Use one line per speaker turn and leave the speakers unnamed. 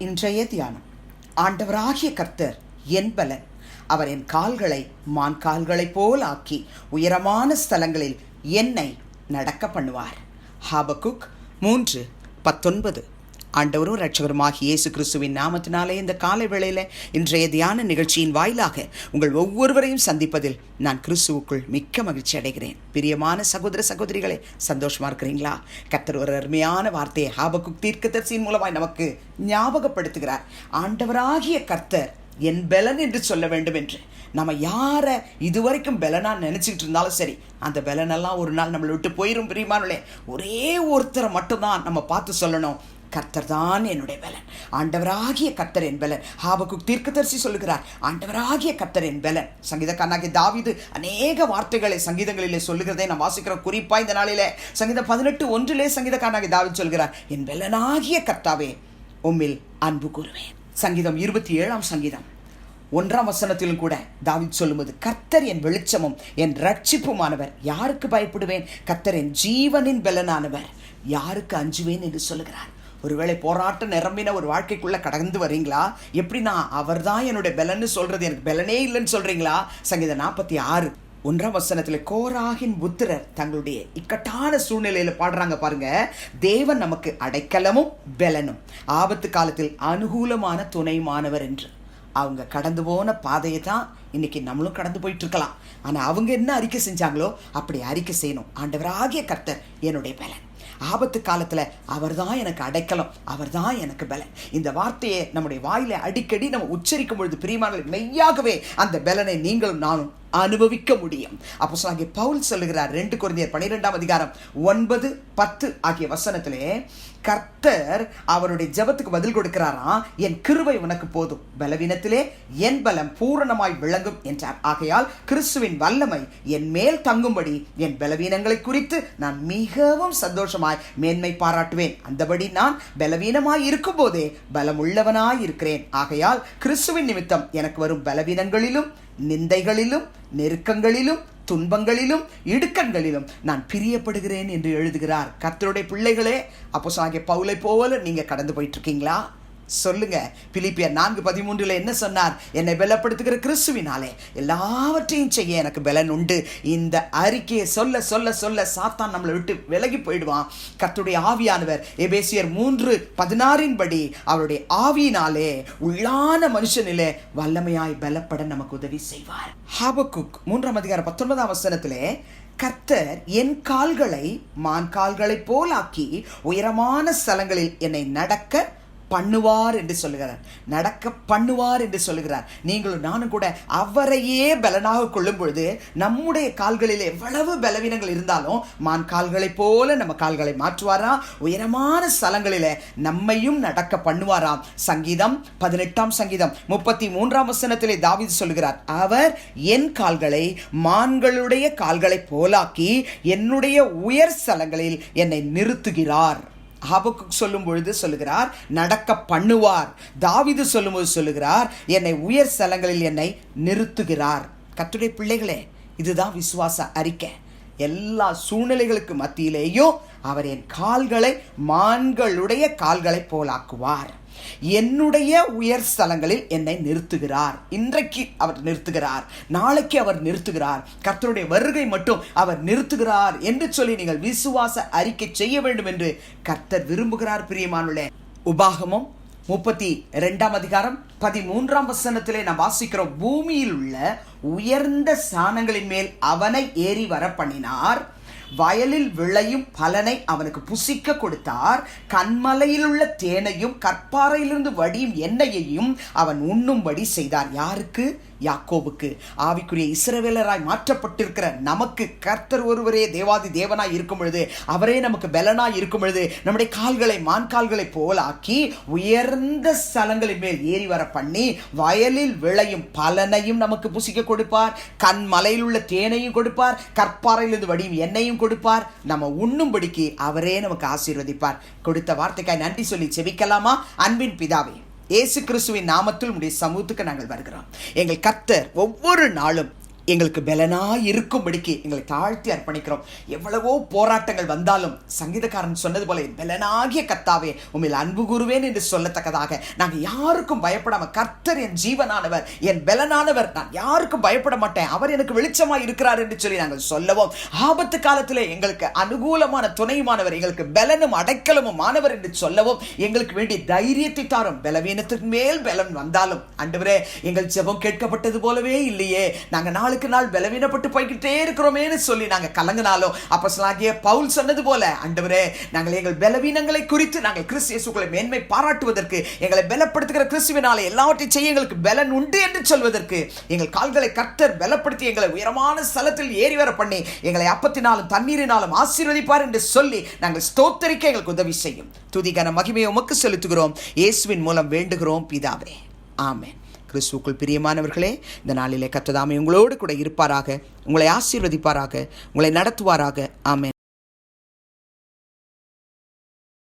இன்றைய தியானம். ஆண்டவராகிய கர்த்தர் என் பலன், அவர் என் கால்களை மான் கால்களைப் போல் ஆக்கி உயரமான ஸ்தலங்களில் என்னை நடக்க பண்ணுவார். ஹாபக்குக் 3:19. ஆண்டவரும் இரட்சகருமாகிய இயேசு கிறிஸ்துவின் நாமத்தினாலே இந்த காலை வேளையில் இன்றைய தியான நிகழ்ச்சியின் வாயிலாக உங்கள் ஒவ்வொருவரையும் சந்திப்பதில் நான் கிறிஸ்துவுக்குள் மிக்க மகிழ்ச்சி அடைகிறேன். பிரியமான சகோதர சகோதரிகளே, சந்தோஷமா இருக்கிறீங்களா? கர்த்தர் ஒரு அருமையான வார்த்தையை ஹாபக்குக் தீர்க்கதரிசியின் மூலமாய் நமக்கு ஞாபகப்படுத்துகிறார். ஆண்டவராகிய கர்த்தர் என் பலன் என்று சொல்ல வேண்டும் என்று. நம்ம யாரை இதுவரைக்கும் பலனா நினைச்சுக்கிட்டு இருந்தாலும் சரி, அந்த பலனெல்லாம் ஒரு நாள் நம்மளை விட்டு போயிரும். பிரியமானவர்களே, ஒரே ஒருத்தரை மட்டும்தான் நம்ம பார்த்து சொல்லணும், கர்த்தர் தான் என்னுடைய பலன், ஆண்டவராகிய கர்த்தர் என் பலன். ஹாபக்குக் தீர்க்கதரிசி சொல்லுகிறார், ஆண்டவராகிய கர்த்தர் என் பலன். சங்கீதக்காரனாகிய தாவீது அநேக வார்த்தைகளை சங்கீதங்களிலே சொல்லுகிறதை நாம் வாசிக்கிறோம். குறிப்பா இந்த நாளிலே சங்கீதம் 18:1 சங்கீதக்காரனாகிய தாவீது சொல்கிறார், என் பலனாகிய கர்த்தாவே உம்மில் அன்பு கூறுவேன். சங்கீதம் 27 சங்கீதம் 1 கூட தாவீது சொல்லும்போது, கர்த்தர் என் வெளிச்சமும் என் ரட்சிப்புமானவர், யாருக்கு பயப்படுவேன்? கர்த்தர் என் ஜீவனின் பலனானவர், யாருக்கு அஞ்சுவேன் என்று சொல்லுகிறார். ஒருவேளை போராட்டம் நிரம்பின ஒரு வாழ்க்கைக்குள்ள கடந்து வரீங்களா? எப்படி நான் அவர் தான் என்னுடைய பலன்னு சொல்றது, எனக்கு பலனே இல்லைன்னு சொல்றீங்களா? சங்கீதம் 46:1 கோராகின் புத்திரர் தங்களுடைய இக்கட்டான சூழ்நிலையில பாடுறாங்க பாருங்க, தேவன் நமக்கு அடைக்கலமும் பலனும், ஆபத்து காலத்தில் அனுகூலமான துணைமானவர் என்று. அவங்க கடந்து போன பாதையை தான் இன்னைக்கு நம்மளும் கடந்து போயிட்டு இருக்கலாம். ஆனா அவங்க என்ன அறிக்கை செஞ்சாங்களோ அப்படி அறிக்கை செய்யணும். ஆண்டவராகிய கர்த்தர் என்னுடைய பலன், ஆபத்து காலத்துல அவர் தான் எனக்கு அடைக்கலம், அவர் தான் எனக்கு பலன். இந்த வார்த்தையை நம்முடைய வாயில அடிக்கடி நம்ம உச்சரிக்கும் பொழுது பிரியமானவர்களே, மெய்யாகவே அந்த பலனை நீங்களும் நானும் அனுபவிக்க முடியும். அப்போஸ்தலனாகிய பவுல் சொல்லுகிறார் 2 கொரிந்தியர் 12:9-10 ஆகிய வசனத்திலே, கர்த்தர் அவருடைய ஜெபத்துக்கு பதில் கொடுக்கிறாராம், என் கிருபை உனக்கு போதும், பலவீனத்திலே என் பலம் பூரணமாய் விளங்கும் என்றார். ஆகையால் கிறிஸ்துவின் வல்லமை என் மேல் தங்கும்படி என் பலவீனங்களை குறித்து நான் மிகவும் சந்தோஷமாய் மேன்மை பாராட்டுவேன். அந்தபடி நான் பலவீனமாய் இருக்கும் போதே பலமுள்ளவனாய் இருக்கிறேன். ஆகையால் கிறிஸ்துவின் நிமித்தம் எனக்கு வரும் பலவீனங்களிலும் நிந்தைகளிலும் நெருக்கங்களிலும் துன்பங்களிலும் இடுக்கண்களிலும் நான் பிரியப்படுகிறேன் என்று எழுதுகிறார். கர்த்தருடைய பிள்ளைகளே, அப்போஸ்தலனாகிய பவுலை போல நீங்க கடந்து போயிட்டு இருக்கீங்களா? சொல்லுங்க. பிலிப்பியர் 4:13 என்ன சொன்னார்? என்னை பலப்படுத்துகிற கிறிஸ்துவினாலே எல்லாவற்றையும் செய்ய எனக்கு பலன் உண்டு. இந்த அறிக்கையை சொல்ல சொல்ல சொல்ல சாத்தான் நம்மளை விட்டு விலகி போயிடுவான். கர்த்தருடைய ஆவியானவர் எபேசியர் 3:16 படி அவருடைய ஆவியினாலே உள்ளான மனுஷனிலே வல்லமையாய் பலப்பட நமக்கு உதவி செய்வார். ஹாபக்குக் 3:19 கர்த்தர் என் கால்களை மான் கால்களைப் போலாக்கி உயரமான ஸ்தலங்களில் என்னை நடக்க பண்ணுவார் என்று சொல்லுகிறார். நடக்க பண்ணுவார் என்று சொல்லுகிறார். நீங்களும் நானும் கூட அவரையே பலனாக கொள்ளும் பொழுது நம்முடைய கால்களில் எவ்வளவு பலவீனங்கள் இருந்தாலும் மான் கால்களை போல நம்ம கால்களை மாற்றுவாராம். உயரமான ஸ்தலங்களில நம்மையும் நடக்க பண்ணுவாராம். சங்கீதம் 18 33 தாவீது சொல்லுகிறார், அவர் என் கால்களை மான்களுடைய கால்களை போலாக்கி என்னுடைய உயர் ஸ்தலங்களில் என்னை நிறுத்துகிறார். ஹாபக்குக் சொல்லும் பொழுது சொல்லுகிறார், நடக்க பண்ணுவார். தாவீது சொல்லும்போது சொல்லுகிறார், என்னை உயர் ஸ்தலங்களில் என்னை நிறுத்துகிறார். கர்த்தருடைய பிள்ளைகளே, இதுதான் விசுவாச அறிக்கை. எல்லா சூழ்நிலைகளுக்கு மத்தியிலேயும் அவர் என் கால்களை மான்களுடைய கால்களை போலாக்குவார். என்னுடைய உயர் ஸ்தலங்களில் என்னை நிறுத்துகிறார். இன்றைக்கு அவர் நிறுத்துகிறார், நாளைக்கு அவர் நிறுத்துகிறார், கர்த்தருடைய வருகை மட்டும் அவர் நிறுத்துகிறார் என்று சொல்லி நீங்கள் விசுவாச அறிக்கை செய்ய வேண்டும் என்று கர்த்தர் விரும்புகிறார். பிரியமானவர்களே, உபாகமம் 32:13 நாம் வாசிக்கிறோம், பூமியில் உள்ள உயர்ந்த ஸ்தானங்களின் மேல் அவனை ஏறி வர பண்ணினார், வயலில் விளையும் பலனை அவனுக்கு புசிக்க கொடுத்தார், கண்மலையில் உள்ள தேனையும் கற்பாறையிலிருந்து வடியும் எண்ணெயையும் அவன் உண்ணும்படி செய்தார். யாருக்கு? யாக்கோபுக்கு. ஆவிக்குரிய இஸ்ரவேலராய் மாற்றப்பட்டிருக்கிற நமக்கு கர்த்தர் ஒருவரே தேவாதி தேவனாய் இருக்கும் பொழுது, அவரே நமக்கு பலனாய் இருக்கும் பொழுது, நம்முடைய கால்களை மான் கால்களை போலாக்கி உயர்ந்த ஸ்தலங்களின் மேல் ஏறி வர பண்ணி வயலில் விளையும் பலனையும் நமக்கு புசிக்க கொடுப்பார், கண்மலையில் உள்ள தேனையும் கொடுப்பார், கற்பாறையிலிருந்து வடியும் எண்ணெயும் கொடுப்பார், நம்ம உண்ணும்படிக்கு அவரே நமக்கு ஆசீர்வதிப்பார். கொடுத்த வார்த்தைக்காய் நன்றி சொல்லி செபிக்கலாமா? அன்பின் பிதாவே, இயேசு கிறிஸ்துவின் நாமத்தில் உம்முடைய சமூகத்துக்கு நாங்கள் வருகிறோம். எங்கள் கர்த்தர் ஒவ்வொரு நாளும் எங்களுக்கு பலனாய் இருக்கும்படிக்கு எங்களை தாழ்த்தி அர்ப்பணிக்கிறோம். எவ்வளவோ போராட்டங்கள் வந்தாலும் சங்கீதக்காரன் சொன்னது போல பலனாகிய கர்த்தாவே உம்மில் அன்பு கூறுவேன் என்று சொல்லத்தக்கதாக நாங்கள் யாருக்கும் பயப்படாம, கர்த்தர் என் ஜீவனானவர், என் பலனானவர், நான் யாருக்கும் பயப்பட மாட்டேன், அவர் எனக்கு வெளிச்சமாய் இருக்கிறார் என்று சொல்லி நாங்கள் சொல்லவும், ஆபத்து காலத்தில் எங்களுக்கு அனுகூலமான துணையுமானவர், எங்களுக்கு பலனும் அடைக்கலமும் ஆனவர் என்று சொல்லவும், எங்களுக்கு வேண்டிய தைரியத்தை தாரும். பலவீனத்துக்கு மேல் பலன் வந்தாலும் ஆண்டவரே, எங்கள் ஜெபம் கேட்கப்பட்டது போலவே இல்லையே, நாங்கள் நாளுக்கு நாள் பலவீனப்பட்டு போய்கிட்டே இருக்கிறோமேன்னு சொல்லி நாங்கள் கலங்கினாலும், அப்போஸ்தலனாகிய பவுல் சொன்னது போல ஆண்டவரே, நாங்கள் எங்கள் பலவீனங்களை குறித்து நாங்கள் கிறிஸ்து இயேசுவுக்குள்ளே மேன்மை பாராட்டுவதற்கு, எங்களை பலப்படுத்துகிற கிறிஸ்துவினாலே எல்லாவற்றையும் செய்ய எங்களுக்கு பலன் உண்டு என்று சொல்வதற்கு, எங்கள் கால்களை கர்த்தர் பலப்படுத்தி எங்களை உயரமான ஸ்தலத்தில் ஏறி வர பண்ணி எங்களை அப்பத்தினாலும் தண்ணீரினாலும் ஆசீர்வதிப்பார் என்று சொல்லி நாங்கள் ஸ்தோத்தரிக்க எங்களுக்கு உதவி செய்யும். துதிக்கான மகிமையை உமக்கு செலுத்துகிறோம். இயேசுவின் மூலம் வேண்டுகிறோம் பிதாவே, ஆமென். கிறிஸ்துவுக்குள் பிரியமானவர்களே, இந்த நாளிலே கர்த்தர் தாமே உங்களோடு கூட இருப்பாராக, உங்களை ஆசீர்வதிப்பாராக, உங்களை நடத்துவாராக. ஆமென்.